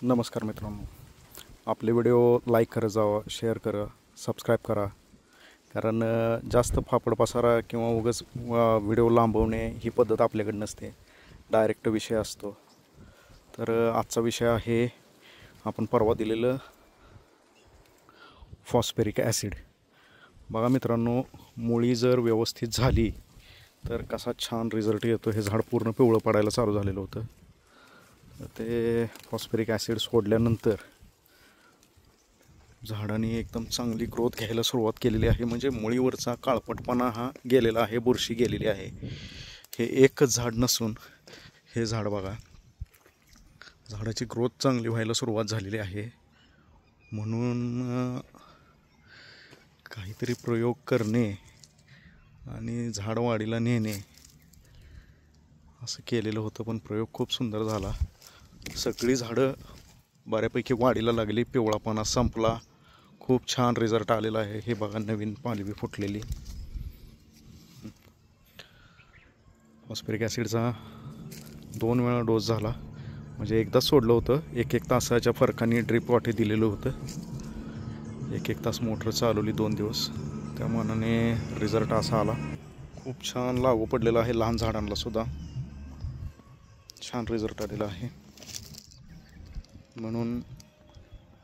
नमस्कार मित्रांनो, आपले व्हिडिओ लाईक करत जावा, शेअर करा, सबस्क्राईब करा. कारण जास्त फापड पसारा किंवा उगाच व्हिडिओ लांबवणे ही पद्धत आपल्याकडे नसते. डायरेक्ट विषय असतो. तर आजचा विषय आहे आपण परवा दिलेलं फॉस्फरिक ॲसिड. बघा मित्रांनो, मुळी जर व्यवस्थित झाली तर कसा छान रिझल्ट येतो. हे झाड पूर्ण पिवळं पडायला चालू झालेलं होतं. ते फॉस्फरिक ॲसिड सोडल्यानंतर झाडाने एकदम चांगली ग्रोथ घ्यायला सुरुवात केलेली आहे. म्हणजे मुळीवरचा काळपटपणा हा गेलेला आहे, बुरशी गेलेली आहे. हे एकच झाड नसून हे झाड बघा, झाडाची ग्रोथ चांगली व्हायला सुरुवात झालेली आहे. म्हणून काहीतरी प्रयोग करणे आणि झाड वाढीला नेणे असं केलेलं होतं. पण प्रयोग खूप सुंदर झाला. सगळी झाडं बऱ्यापैकी वाढीला लागली, पिवळापणा संपला, खूप छान रिझल्ट आलेला आहे. हे बघा, नवीन पालवी फुटलेली. फॉस्फरिक ॲसिडचा 2 वेळा डोस झाला. म्हणजे एकदाच सोडलं होतं, 1-1 तासाच्या फरकाने ड्रिप वाटे दिलेलं होतं. 1-1 तास मोटर चालवली 2 दिवस. त्या मानाने रिझल्ट असा आला. खूप छान लागू पडलेला आहे. लहान झाडांना सुद्धा छान रिझल्ट आलेला आहे. म्हणून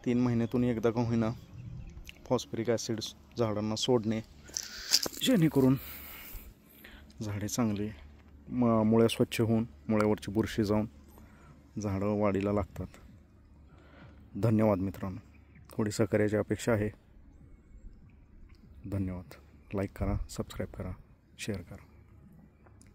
3 महिन्यातून एकदा का होईना फॉस्फरिक ॲसिड झाडांना सोडणे, जेणेकरून झाडे चांगली मुळ्या स्वच्छ होऊन मुळ्यावरची बुरशी जाऊन झाडं वाढीला लागतात. धन्यवाद मित्रांनो. थोडी सहकार्याची अपेक्षा आहे. धन्यवाद. लाईक करा, सबस्क्राईब करा, शेअर करा.